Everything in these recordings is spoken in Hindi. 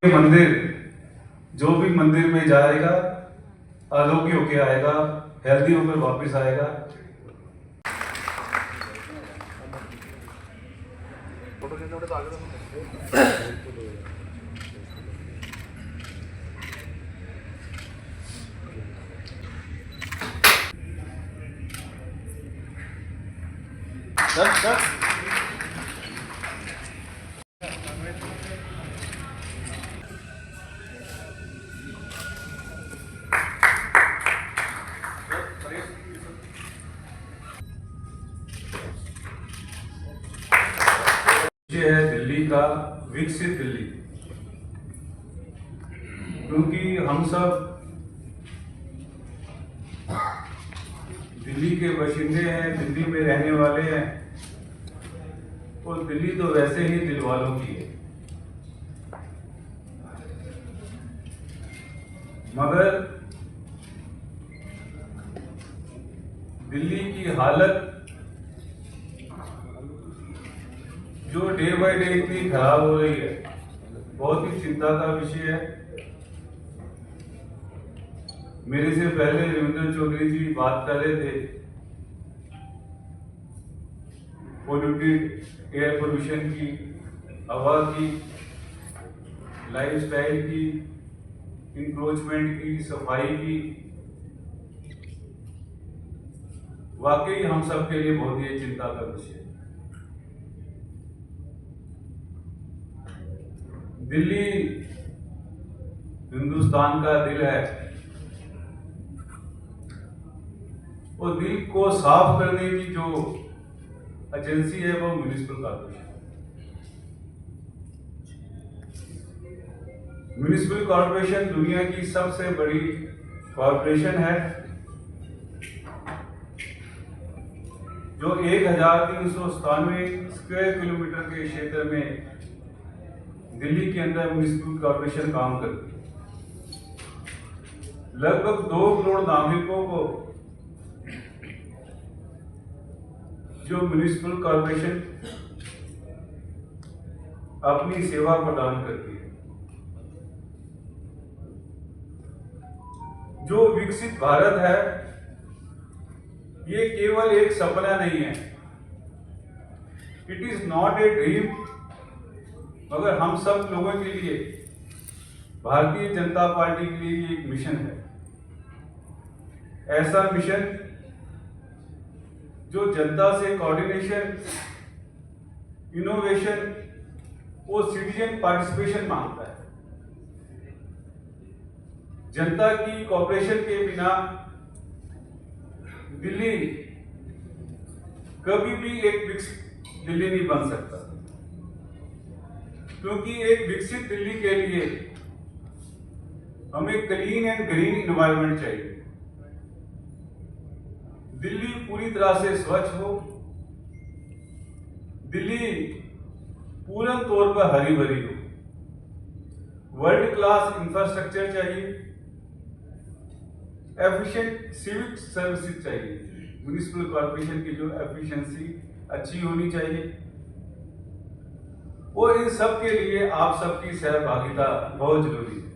मंदिर जो भी मंदिर में जाएगा आरोग्य होके आएगा, हेल्दी होकर वापस आएगा। सर सर ये है दिल्ली का विकसित दिल्ली, क्योंकि हम सब दिल्ली के बाशिंदे हैं, दिल्ली में रहने वाले हैं और दिल्ली तो वैसे ही दिल वालों की है। मगर दिल्ली की हालत जो डे बाय डे इतनी खराब हो रही है, बहुत ही चिंता का विषय है। मेरे से पहले रविंद्र चौधरी जी बात कर रहे थे पोल्यूटेड एयर पोल्यूशन की, हवा की, लाइफस्टाइल की, इंक्रोचमेंट की, सफाई की। वाकई हम सब के लिए बहुत ही चिंता का विषय है। दिल्ली हिंदुस्तान का दिल है और दिल को साफ करने की जो एजेंसी है वो म्युनिसिपल कॉर्पोरेशन। म्युनिसिपल कॉर्पोरेशन दुनिया की सबसे बड़ी कॉर्पोरेशन है जो 1397 स्क्वायर किलोमीटर के क्षेत्र में दिल्ली के अंदर म्युनिसिपल कॉर्पोरेशन काम करती है। लगभग 2 करोड़ नागरिकों को जो म्युनिसिपल कॉर्पोरेशन अपनी सेवा प्रदान करती है। जो विकसित भारत है ये केवल एक सपना नहीं है, it is not a dream, मगर हम सब लोगों के लिए, भारतीय जनता पार्टी के लिए एक मिशन है। ऐसा मिशन जो जनता से कोऑर्डिनेशन, इनोवेशन और सिटीजन पार्टिसिपेशन मांगता है। जनता की कोऑपरेशन के बिना दिल्ली कभी भी एक विकसित दिल्ली नहीं बन सकता, क्योंकि एक विकसित दिल्ली के लिए हमें क्लीन एंड ग्रीन एनवायरनमेंट चाहिए। दिल्ली पूरी तरह से स्वच्छ हो, दिल्ली पूर्ण तौर पर हरी भरी हो, वर्ल्ड क्लास इंफ्रास्ट्रक्चर चाहिए, एफिशिएंट सिविक सर्विसेज चाहिए। म्युनिसिपल कॉर्पोरेशन की जो एफिशिएंसी अच्छी होनी चाहिए और इन सब के लिए आप सबकी सहभागिता बहुत जरूरी है।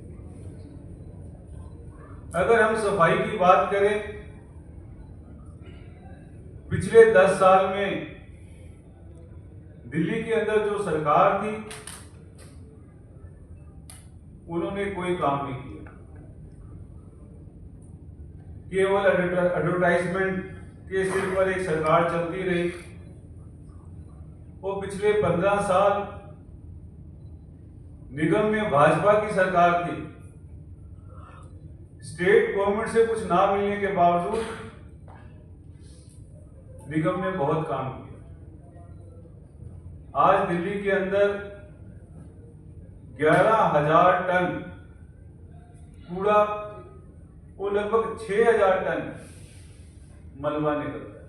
अगर हम सफाई की बात करें, पिछले 10 साल में दिल्ली के अंदर जो सरकार थी उन्होंने कोई काम नहीं किया। केवल एडवर्टाइजमेंट के सिर पर एक सरकार चलती रही और पिछले 15 साल निगम में भाजपा की सरकार थी। स्टेट गवर्नमेंट से कुछ ना मिलने के बावजूद निगम ने बहुत काम किया। आज दिल्ली के अंदर 11,000 टन कूड़ा और लगभग 6,000 टन मलबा निकलता है।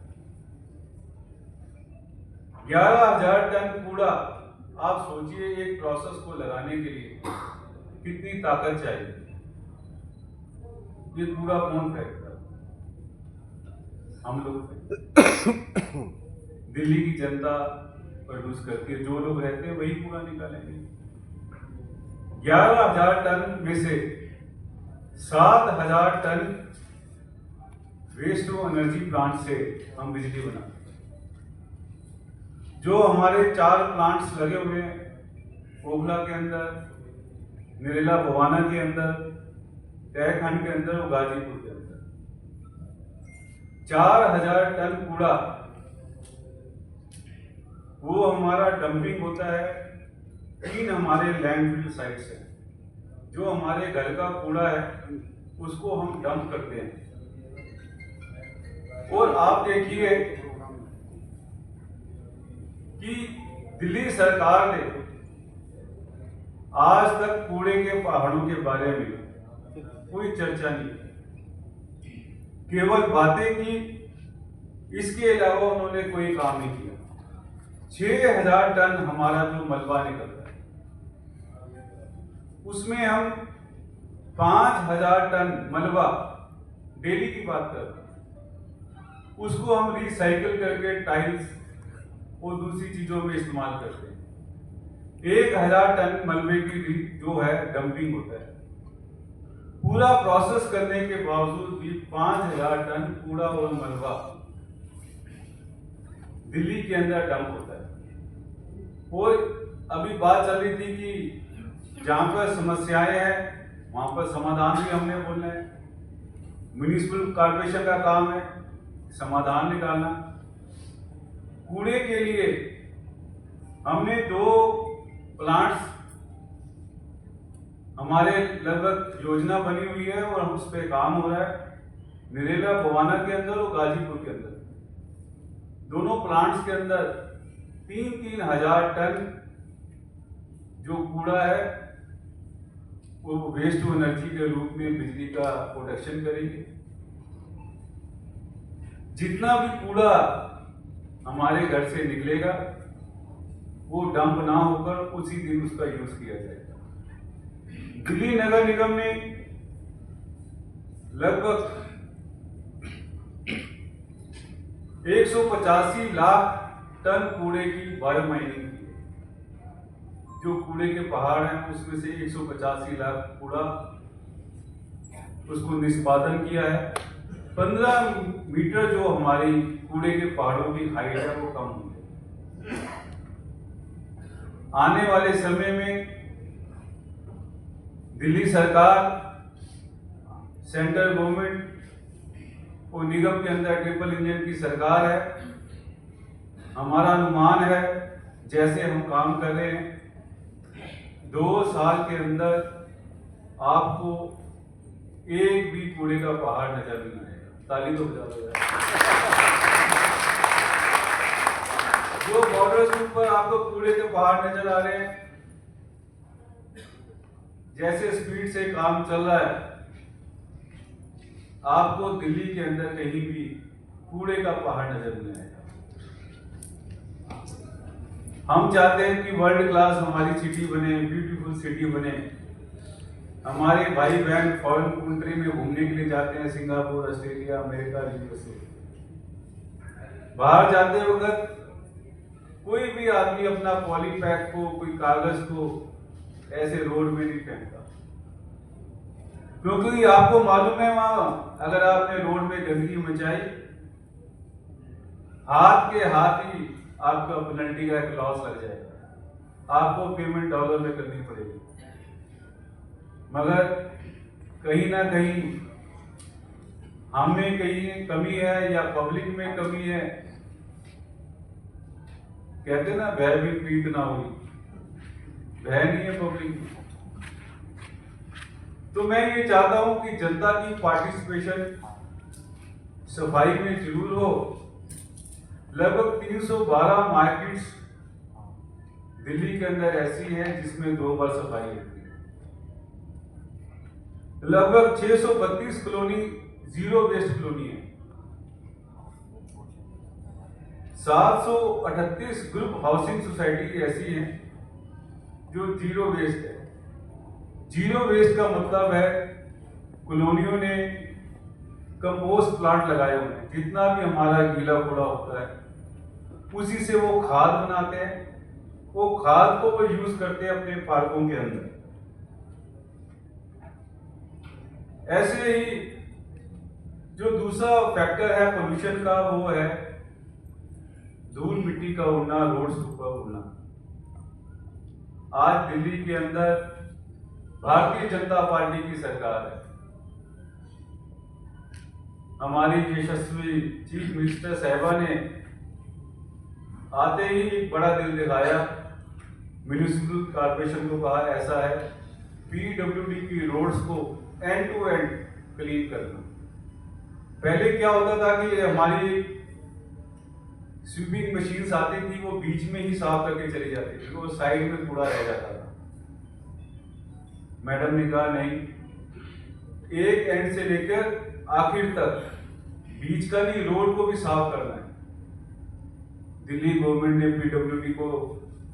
11,000 टन कूड़ा, आप सोचिए एक प्रोसेस को लगाने के लिए कितनी ताकत चाहिए। ये कूड़ा कौन फेंकता? हम लोग। दिल्ली की जनता प्रोड्यूस करती है, जो लोग रहते हैं वही कूड़ा निकालेंगे। 11,000 टन में से 7,000 ton waste to energy plant से हम बिजली बनाते हैं। जो हमारे 4 प्लांट्स लगे हुए हैं, ओखला के अंदर, नरेला बवाना के अंदर, तहखंड के अंदर और गाजीपुर के अंदर, 4,000 टन कूड़ा वो हमारा डंपिंग होता है। 3 हमारे लैंडफिल साइट्स हैं, जो हमारे घर का कूड़ा है उसको हम डंप करते हैं। और आप देखिए कि दिल्ली सरकार ने आज तक कूड़े के पहाड़ों के बारे में कोई चर्चा नहीं की, केवल बातें की, इसके अलावा उन्होंने कोई काम नहीं किया। 6,000 टन हमारा जो मलबा निकलता है उसमें हम 5,000 टन मलबा डेली की बात कर रहे हैं, उसको हम रिसाइकिल करके टाइल्स और दूसरी चीजों में इस्तेमाल करते हैं। 1,000 टन मलबे की जो है डंपिंग होता है। पूरा प्रोसेस करने के बावजूद भी 5,000 टन कूड़ा और मलबा दिल्ली के अंदर डंप होता है। और अभी बात चल रही थी कि जहां पर समस्याएं हैं वहां पर समाधान भी हमने बोलना है। म्युनिसिपल कॉर्पोरेशन का काम है समाधान निकालना। कूड़े के लिए हमने 2 प्लांट्स हमारे लगभग योजना बनी हुई है और उस पर काम हो रहा है, नरेला बवाना के अंदर और गाजीपुर के अंदर। दोनों प्लांट्स के अंदर 3-3 हजार टन जो कूड़ा है वो वेस्ट टू एनर्जी के रूप में बिजली का प्रोडक्शन करेंगे। जितना भी कूड़ा हमारे घर से निकलेगा वो डंप ना होकर उसी दिन उसका यूज किया जाएगा। दिल्ली नगर निगम ने लगभग 185 लाख टन कूड़े की बायो माइनिंग की है। जो कूड़े के पहाड़ हैं उसमें से 185 लाख कूड़ा उसको निष्पादन किया है। 15 मीटर जो हमारी कूड़े के पहाड़ों की हाइट है वो कम हुई है। आने वाले समय में दिल्ली सरकार, सेंट्रल गवर्नमेंट और निगम के अंदर ट्रिपल इंजन की सरकार है। हमारा अनुमान है जैसे हम काम कर रहे हैं 2 साल के अंदर आपको एक भी कूड़े का पहाड़ नजर नहीं आएगा। ताली तो बजा दो यार। जो बॉर्डर्स के ऊपर आपको कूड़े के पहाड़ नजर आ रहे हैं, जैसे स्पीड से काम चल रहा है, आपको दिल्ली के अंदर कहीं भी कूड़े का पहाड़ नजर नहीं आएगा। हम चाहते हैं कि वर्ल्ड क्लास हमारी सिटी बने, ब्यूटीफुल सिटी बने। हमारे भाई बहन फॉरेन कंट्री में घूमने के लिए जाते हैं, सिंगापुर, ऑस्ट्रेलिया, अमेरिका, यूएसए। बाहर जाते वक्त कोई भी आदमी अपना पॉलीपैक को, कोई कागज को ऐसे रोड में नहीं फेंकता, क्योंकि आपको मालूम है वहां अगर आपने रोड में गंदगी मचाई, हाथ के हाथ ही आपका पेनल्टी का क्लॉज लग जाएगा। आपको पेमेंट डॉलर में करनी पड़ेगी। मगर कहीं ना कहीं हमें कहीं कमी है या पब्लिक में कमी है। कहते ना भय भी प्रीत ना हुई, भय नहीं है पब्लिक में। तो मैं ये चाहता हूं कि जनता की पार्टिसिपेशन सफाई में जरूर हो। लगभग 312 मार्केट्स दिल्ली के अंदर ऐसी हैं जिसमें 2 बार सफाई होती है। लगभग 632 कॉलोनी जीरो वेस्ट कॉलोनी है। 738 ग्रुप हाउसिंग सोसाइटी ऐसी हैं जो जीरो वेस्ट है। जीरो वेस्ट का मतलब है कॉलोनियों ने कंपोस्ट प्लांट लगाए हुए हैं। जितना भी हमारा गीला कूड़ा होता है उसी से वो खाद बनाते हैं। वो खाद को वो यूज करते हैं अपने पार्कों के अंदर। ऐसे ही जो दूसरा फैक्टर है पोल्यूशन का, वो है धूल मिट्टी का उड़ना, रोड्स पर उड़ना। आज दिल्ली के अंदर भारतीय जनता पार्टी की सरकार है। हमारी यशस्वी चीफ मिनिस्टर साहिबा ने आते ही एक बड़ा दिल दिखाया, म्यूनिसिपल कॉर्पोरेशन को कहा ऐसा है पीडब्ल्यूडी की रोड्स को एंड टू एंड क्लीन करना। पहले क्या होता था कि हमारी स्वीपिंग मशीन्स आती थी, वो बीच में ही साफ करके चली जाती थी, वो साइड में कूड़ा रह जाता था। मैडम ने कहा नहीं, एक एंड से लेकर आखिर तक बीच का नहीं, रोड को भी साफ करना है। दिल्ली गवर्नमेंट ने पीडब्ल्यूडी को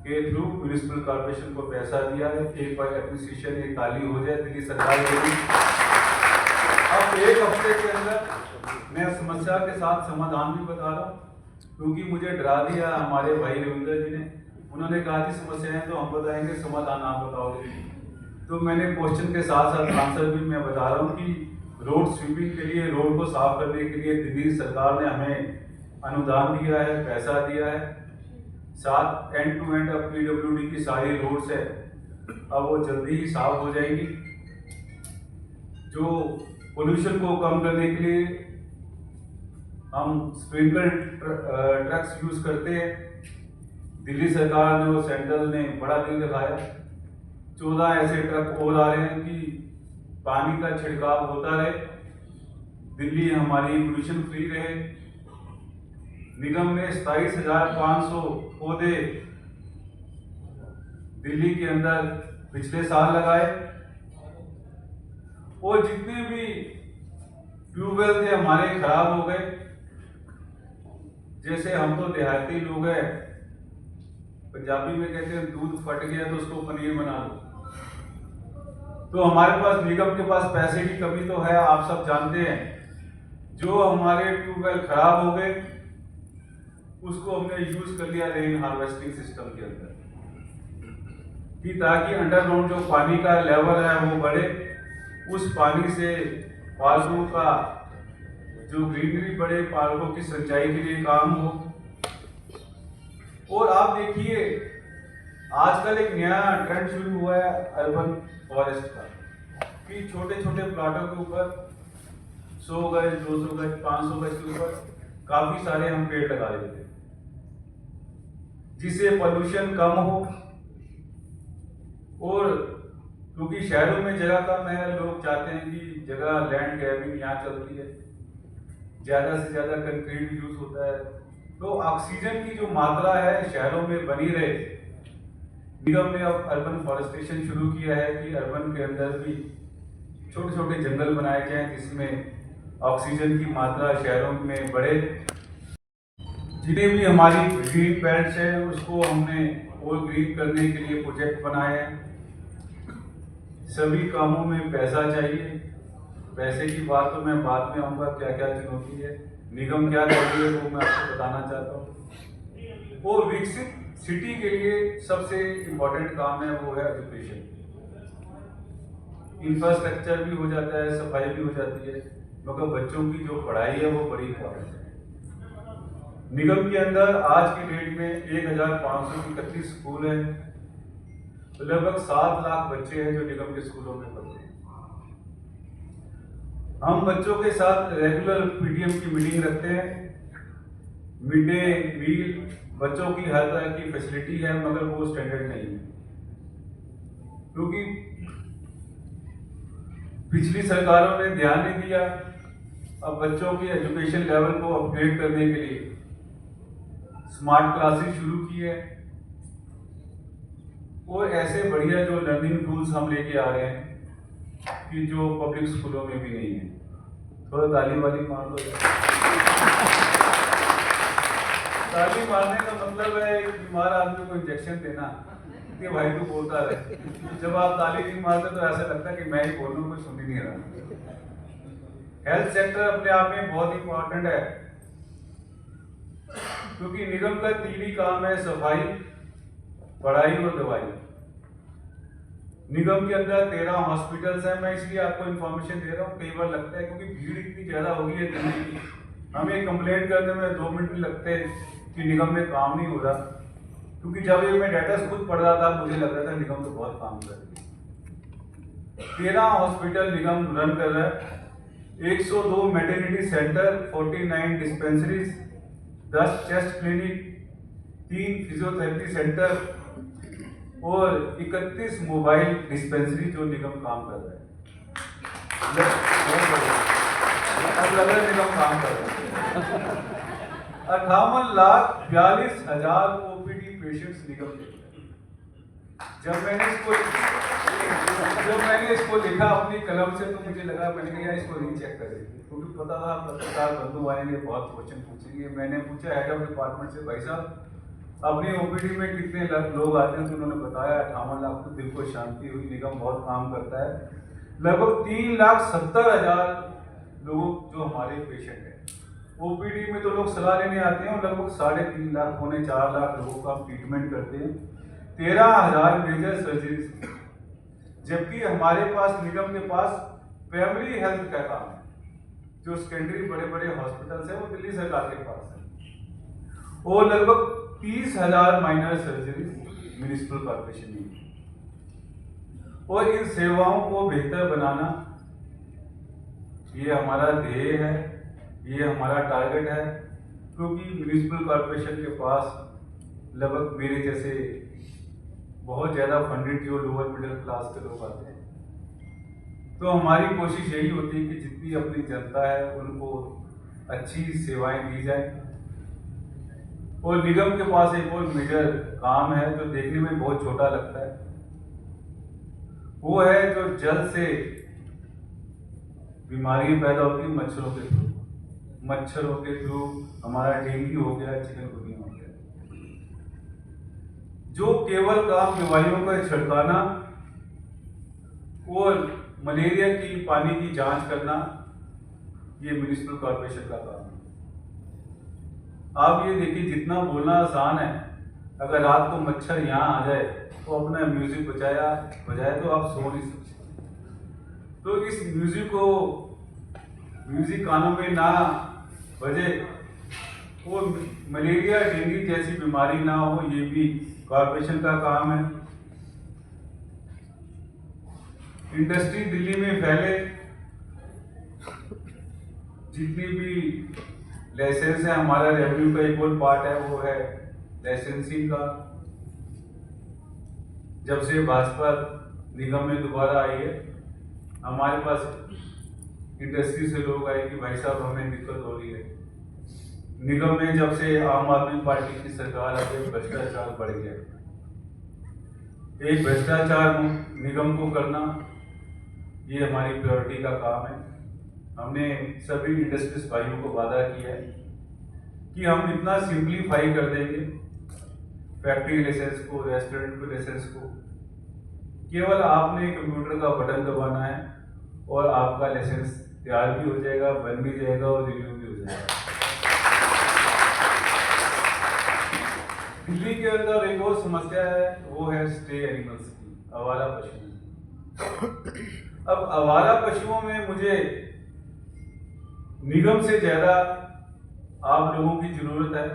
के थ्रू म्यूनिसिपल कॉर्पोरेशन को पैसा दिया है। एक बार एप्रिसिएशन, एक ताली हो जाए दिल्ली सरकार के लिए। अब एक हफ्ते के अंदर मैं समस्या के साथ समाधान भी बता रहा हूँ, क्योंकि मुझे डरा दिया हमारे भाई रविंद्र जी ने। उन्होंने कहा कि समस्याएं तो हम बताएंगे, समाधान आप बताओगे। तो मैंने क्वेश्चन के साथ साथ आंसर भी मैं बता रहा हूँ कि रोड स्वीपिंग के लिए, रोड को साफ करने के लिए दिल्ली सरकार ने हमें अनुदान दिया है, पैसा दिया है। साथ एंड टू एंड अब पीडब्ल्यूडी की सारी रोड्स है, अब वो जल्दी ही साफ हो जाएगी। जो पोल्यूशन को कम करने के लिए हम स्प्रिंकलर ट्रक्स यूज करते हैं। दिल्ली सरकार ने, वो सेंट्रल ने बड़ा दिल दिखाया। 14 ऐसे ट्रक और आ रहे हैं कि पानी का छिड़काव होता रहे, दिल्ली हमारी पोल्यूशन फ्री रहे। निगम ने 27,500 पौधे दिल्ली के अंदर पिछले साल लगाए, और जितने भी ट्यूबवेल थे हमारे खराब हो गए। जैसे हम तो देहाती लोग हैं, पंजाबी में कहते हैं दूध फट गया तो उसको पनीर बना लो। तो हमारे पास, निगम के पास पैसे की कमी तो है, आप सब जानते हैं। जो हमारे ट्यूबवेल खराब हो गए उसको हमने यूज कर लिया रेन हार्वेस्टिंग सिस्टम के अंदर, कि ताकि अंडरग्राउंड जो पानी का लेवल है वो बढ़े, उस पानी से पालकों का जो ग्रीनरी बढ़े, पालकों की सिंचाई के लिए काम हो। और आप देखिए आजकल एक नया ट्रेंड शुरू हुआ है अर्बन फॉरेस्ट का, कि छोटे छोटे प्लाटों के ऊपर 100 गज, 200 गज, 500 गज के ऊपर काफी सारे हम पेड़ लगा देते हैं, जिससे पोल्यूशन कम हो। और क्योंकि शहरों में जगह कम है, लोग चाहते हैं कि जगह लैंड ग्रैबिंग यहाँ चलती है, ज्यादा से ज्यादा कंक्रीट यूज होता है, तो ऑक्सीजन की जो मात्रा है शहरों में बनी रहे। निगम ने अब अर्बन फॉरेस्टेशन शुरू किया है कि अर्बन के अंदर भी छोटे छोटे जंगल बनाए जाएं, जिसमें ऑक्सीजन की मात्रा शहरों में बढ़े। जितने भी हमारी ग्रीन बेल्ट्स है उसको हमने और ग्रीन करने के लिए प्रोजेक्ट बनाए हैं। सभी कामों में पैसा चाहिए, पैसे की बात तो मैं बाद में आऊँगा, क्या क्या चुनौती है, निगम क्या कर रही है वो मैं आपको बताना चाहता हूँ। और विकसित सिटी के लिए सबसे इम्पोर्टेंट काम है वो है एजुकेशन। इंफ्रास्ट्रक्चर भी हो जाता है, सफाई भी हो जाती है, मगर बच्चों की जो पढ़ाई है वो बड़ी इम्पोर्टेंट है। निगम के अंदर आज की डेट में 1531 स्कूल हैं, तो लगभग 7 लाख बच्चे हैं जो निगम के स्कूलों में पढ़ते हैं। हम बच्चों के साथ रेगुलर पीटीएम की मीटिंग रखते हैं। मिड डे मील बच्चों की हर तरह की फैसिलिटी है, मगर वो स्टैंडर्ड नहीं है, क्योंकि पिछली सरकारों ने ध्यान नहीं दिया। अब बच्चों की एजुकेशन लेवल को अपग्रेड करने के लिए स्मार्ट क्लासेस शुरू की है, और ऐसे बढ़िया जो लर्निंग टूल्स हम लेके आ रहे हैं कि जो पब्लिक स्कूलों में भी नहीं है। थोड़ा ताली वाली मार दो। ताली मारने का मतलब है एक बीमार आदमी को इंजेक्शन देना कि भाई तू बोलता रहे। जब आप ताली नहीं मारते तो ऐसा लगता है कि मैं ही बोल रहा हूँ, कोई सुन ही नहीं रहा। हेल्थ सेक्टर अपने आप में बहुत इंपॉर्टेंट है, क्योंकि निगम का 3 ही काम है, सफाई, पढ़ाई और दवाई। निगम के अंदर 13 हॉस्पिटल्स हैं। मैं इसलिए आपको इन्फॉर्मेशन दे रहा हूँ, कई बार लगता है क्योंकि भीड़ इतनी ज़्यादा हो गई है दिल्ली की, हमें कंप्लेंट करने में 2 मिनट भी लगते हैं कि निगम में काम नहीं हो रहा। क्योंकि जब ये मैं डाटा खुद पढ़ रहा था मुझे लग रहा था निगम तो बहुत काम कर रही है। 13 हॉस्पिटल निगम रन कर रहा है, 102 maternity centre, 49 dispensaries, 10 chest clinic, 3 physiotherapy centre और 31 मोबाइल डिस्पेंसरी जो निगम काम कर रहा है। अब लग रहा है निगम काम कर रहा है। 58,42,000 ओपीडी पेशेंट्स निगम के। जब मैंने इसको लिखा अपनी कलम से तो मुझे लगा, मैंने कहा यार इसको रीचेक करेंगे, क्योंकि पता था पत्रकार बंधु आएंगे, बहुत क्वेश्चन पूछेंगे। मैंने पूछा हेड ऑफ डिपार्टमेंट से, भाई साहब अपनी ओपीडी में कितने लोग आते हैं, तो उन्होंने बताया 58 लाख। तो दिल को शांति हुई, निगम बहुत काम करता है। लगभग 3,70,000 लोग जो हमारे पेशेंट हैं ओपीडी में, तो लोग सलाह लेने आते हैं और लगभग 3.5 लाख पौने 4 लाख लोगों का ट्रीटमेंट करते हैं। 13,000 मेजर सर्जरीज, जबकि हमारे पास निगम के पास प्राइमरी हेल्थ का काम है। जो सेकेंडरी बड़े बड़े हॉस्पिटल्स हैं वो दिल्ली सरकार के पास है, और लगभग 30,000 माइनर सर्जरीज म्युनिसिपल कॉर्पोरेशन में। और इन सेवाओं को बेहतर बनाना ये हमारा ध्येय है, ये हमारा टारगेट है। क्योंकि म्युनिसिपल कॉर्पोरेशन के पास लगभग मेरे जैसे बहुत ज़्यादा फंडेड जो लोअर मिडिल क्लास के लोग आते हैं, तो हमारी कोशिश यही होती है कि जितनी अपनी जनता है उनको अच्छी सेवाएं दी जाए। और निगम के पास एक और मेजर काम है जो देखने में बहुत छोटा लगता है, वो है जो जल से बीमारी पैदा होती है मच्छरों के थ्रू। मच्छरों के थ्रू हमारा डेंगू हो गया, चिकनगुनिया हो गया। जो केवल काम दवाइयों का छिड़काना और मलेरिया की पानी की जांच करना, ये म्युनिसिपल कॉर्पोरेशन का काम है। आप ये देखिए, जितना बोलना आसान है, अगर रात को मच्छर यहाँ आ जाए तो अपना म्यूजिक बजाए तो आप सो नहीं सकते। तो इस म्यूजिक कानों में ना बजे, वो मलेरिया डेंगू जैसी बीमारी ना हो, ये भी कॉर्पोरेशन का काम है। इंडस्ट्री दिल्ली में फैले, जितनी भी लाइसेंस है, हमारा रेवेन्यू का एक और पार्ट है, वो है लाइसेंसिंग का। जब से भाजपा निगम में दोबारा आई है, हमारे पास इंडस्ट्री से लोग आए कि भाई साहब हमें दिक्कत हो रही है। निगम में जब से आम आदमी पार्टी की सरकार आई है, भ्रष्टाचार बढ़ गया। एक भ्रष्टाचार निगम को करना, ये हमारी प्रायोरिटी का काम है। हमने सभी इंडस्ट्रीज भाइयों को वादा किया है कि हम इतना सिंप्लीफाई कर देंगे फैक्ट्री लाइसेंस को, रेस्टोरेंट के लाइसेंस को। केवल आपने कंप्यूटर का बटन दबाना है और आपका लाइसेंस तैयार भी हो जाएगा, बन भी जाएगा और रिन्यू भी हो जाएगा। दिल्ली के अंदर एक और समस्या है, वो है स्टे एनिमल्स की, आवारा पशु। अब आवारा पशुओं में मुझे निगम से ज्यादा आप लोगों की जरूरत है,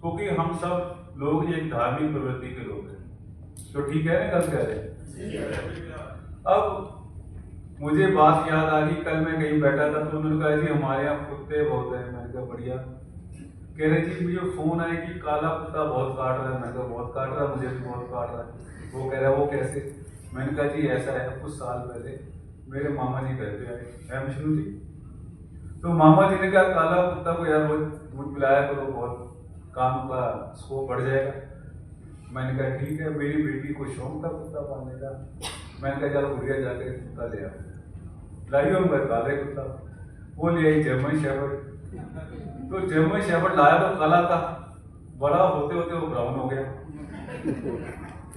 क्योंकि हम सब लोग एक धार्मिक प्रवृत्ति के लोग हैं। तो ठीक है ना, गलत कह रहे हैं? अब मुझे बात याद आ गई, कल मैं कहीं बैठा था तो उन्होंने कहा जी हमारे यहाँ कुत्ते बहुत हैं। मैंने कहा बढ़िया। कह रहे जी मुझे फोन आया कि काला कुत्ता बहुत काट रहा है। मैंने कहा बहुत काट रहा है, मुझे भी बहुत काट रहा है। वो कह रहा है वो कैसे? मैंने कहा जी ऐसा है, कुछ साल पहले मेरे मामा जी घर पे आए, विष्णु जी। तो मामा जी ने कहा काला कुत्ता को यार दूध पिलाया करो, बहुत काम का स्कोप बढ़ जाएगा। मैंने कहा ठीक है। मेरी बेटी को शौक था कुत्ता पालने का। मैंने कहा चलो गुड़िया जाके कुत्ता ले आओ। लाई हूँ मैं काले कुत्ता, वो ले आई जर्मन शेफर्ड। तो जर्मन शेफर्ड लाया तो काला था, बड़ा होते होते वो ब्राउन हो गया।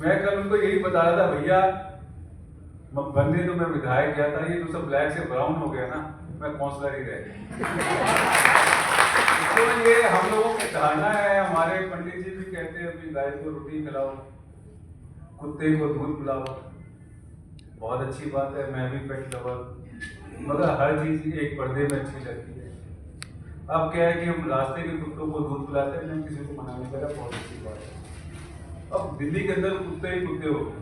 मैं कल उनको यही बता रहा था, भैया बंदे तो मैं विधायक गया था, ये तो सब ब्लैक से ब्राउन हो गया ना, मैं काउंसलर ही रह। तो ये हम लोगों की धारणा है, हमारे पंडित जी भी कहते हैं कि गाय को रोटी खिलाओ, कुत्ते को दूध पिलाओ। बहुत अच्छी बात है, मैं भी पेट लवर, मगर हर चीज़ एक पर्दे में अच्छी लगती है। अब क्या है कि हम रास्ते के कुत्तों को दूध पिलाते हैं, मैं किसी को मना नहीं कर रहा, बहुत अच्छी बात है। अब दिल्ली के अंदर कुत्ते ही कुत्ते हो गए,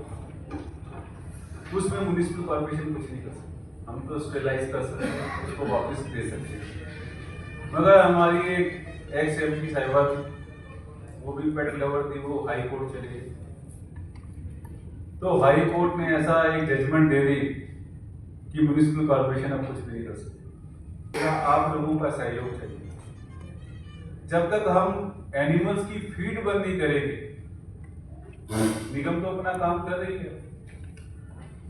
उसमें म्यूनिसिपल कॉर्पोरेशन कुछ नहीं कर सकते, हम तो स्टेलाइज कर सकते हैं, उसको वापस दे सकते हैं। मगर हमारी एक एक्स MP साहिबा थी, वो भी पेट लवर थी, वो हाई कोर्ट चली गई। तो हाई कोर्ट ने ऐसा एक जजमेंट दे दी कि म्यूनिसिपल कॉर्पोरेशन अब कुछ नहीं कर सकती। तो आप लोगों का सहयोग चाहिए। जब तक हम एनिमल्स की फीड बंद नहीं करेंगे, निगम तो अपना काम कर रही है,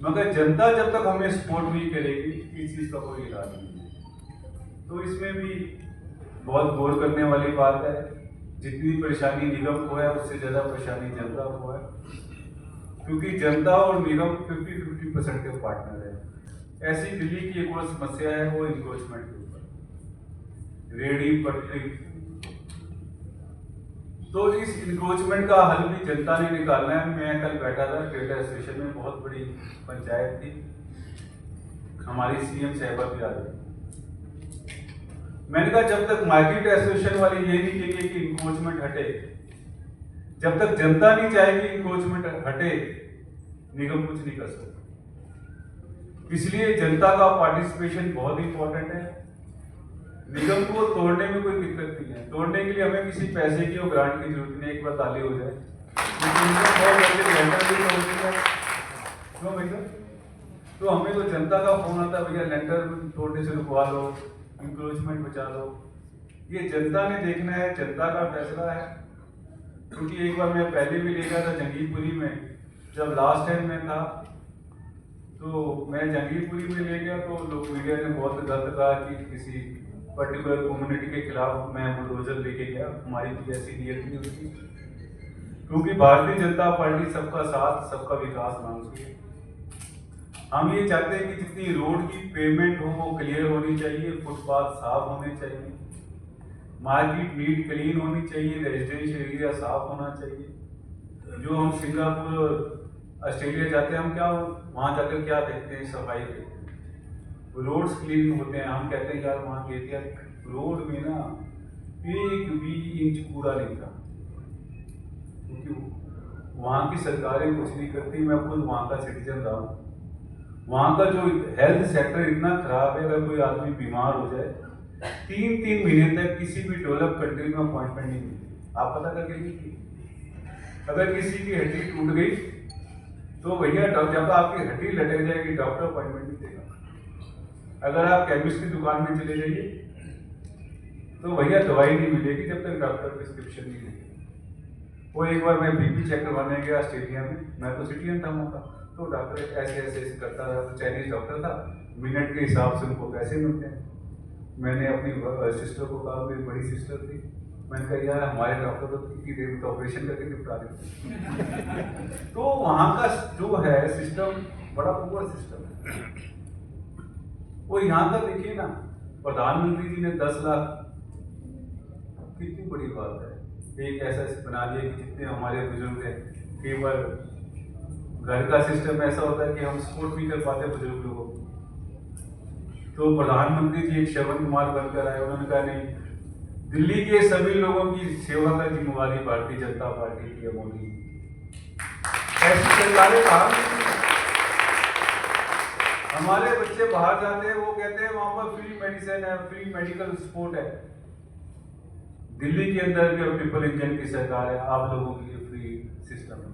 मगर जनता जब तक हमें सपोर्ट नहीं करेगी, इस चीज का कोई इलाज नहीं है। तो इसमें भी बहुत गौर करने वाली बात है। जितनी परेशानी निगम को है, उससे ज्यादा परेशानी जनता को है, क्योंकि जनता और निगम 50-50% के पार्टनर है। ऐसी दिल्ली की एक और समस्या है, वो इंक्रोचमेंट के ऊपर, रेडी पटरी। तो इस इंक्रोचमेंट का हल भी जनता ने निकालना है। मैं कल बैठा था ट्रेडर स्टेशन में, बहुत बड़ी पंचायत थी, हमारी CM साहिबा भी आ गई। मैंने कहा जब तक मार्केट एसोसिएशन वाले ये नहीं कहेंगे कि इंक्रोचमेंट हटे, जब तक जनता नहीं चाहेगी इंक्रोचमेंट हटे, निगम कुछ नहीं कर सकता। इसलिए जनता का पार्टिसिपेशन बहुत इंपॉर्टेंट है। निगम को तोड़ने में कोई दिक्कत नहीं है, तोड़ने के लिए हमें किसी पैसे की और ग्रांट की जरूरत नहीं, एक बार ताली हो जाए। क्यों भैया? तो हमें तो जनता का फोन आता है, भैया लेंटर तोड़ने से रुकवा लो, इंक्रोचमेंट बचा लो। ये जनता ने देखना है, जनता का फैसला है। क्योंकि एक बार मैं पहले भी देखा था जंगीरपुरी में, जब लास्ट टाइम में था, तो मैं जंगीरपुरी में ले गया, तो लोग मीडिया ने बहुत गलत कहा कि किसी पर्टिकुलर कम्युनिटी के खिलाफ मैं बुलडोजर लेके गया। हमारी भी ऐसी नीयत नहीं होती, क्योंकि भारतीय जनता पार्टी सबका साथ सबका विकास मांगती है। हम ये चाहते हैं कि जितनी रोड की पेमेंट हो वो क्लियर होनी चाहिए, फुटपाथ साफ होने चाहिए, मार्केट नीट क्लीन होनी चाहिए, रेजिडेंशियल एरिया साफ होना चाहिए। जो हम सिंगापुर ऑस्ट्रेलिया जाते हैं, हम क्या वहाँ जाकर क्या देखते हैं? सफाई देखते हैं, रोड्स क्लीन होते हैं। हम कहते हैं यार वहाँ के एरिया रोड में ना 1 भी इंच कूड़ा नहीं था, क्योंकि वहाँ की सरकारें कुछ नहीं करती। मैं खुद वहाँ का सिटीजन रहा हूँ। वहाँ का जो हेल्थ सेक्टर इतना खराब है, अगर कोई आदमी बीमार हो जाए 3-3 महीने तक किसी भी डेवलप कंट्री में अपॉइंटमेंट नहीं मिलती। आप पता करके देखिए, अगर किसी की हड्डी टूट गई तो भैया जब आपकी हड्डी लटक जाएगी, डॉक्टर अपॉइंटमेंट नहीं देगा। अगर आप केमिस्ट की दुकान में चले जाइए तो भैया दवाई नहीं मिलेगी जब तक डॉक्टर प्रिस्क्रिप्शन नहीं देगा। वो एक बार मैं BP चेक करवाने गया ऑस्ट्रेलिया में, मैं तो सिटीजन था वहाँ का, तो डॉक्टर ऐसे करता था, तो चाइनीज डॉक्टर था, मिनट के हिसाब से उनको पैसे मिलते हैं। मैंने अपनी सिस्टर को कहा, मेरी बड़ी सिस्टर थी, मैंने कहा यार हमारे डॉक्टर तो कितनी देर में ऑपरेशन करके निपटा देते। तो वहाँ का जो है सिस्टम बड़ा पुअर सिस्टम है। वो यहाँ का देखिए ना, प्रधानमंत्री जी ने 10 लाख, कितनी बड़ी बात है। एक ऐसा बना दिया कि जितने हमारे बुजुर्ग हैं, केवल घर का सिस्टम ऐसा होता है कि हम सपोर्ट नहीं कर पाते बुजुर्ग लोगों को। तो प्रधानमंत्री जी एक श्रवण कुमार बनकर आए, उन्होंने कहा नहीं, दिल्ली के सभी लोगों की सेवा का जिम्मेवारी भारतीय जनता पार्टी की है। मोदी ऐसी सरकारें कहा। हमारे बच्चे बाहर जाते हैं, वो कहते हैं वहां पर फ्री मेडिसिन है, फ्री मेडिकल सपोर्ट है। दिल्ली के अंदर भी ट्रिपल इंजन की सरकार है, आप लोगों के लिए फ्री सिस्टम है।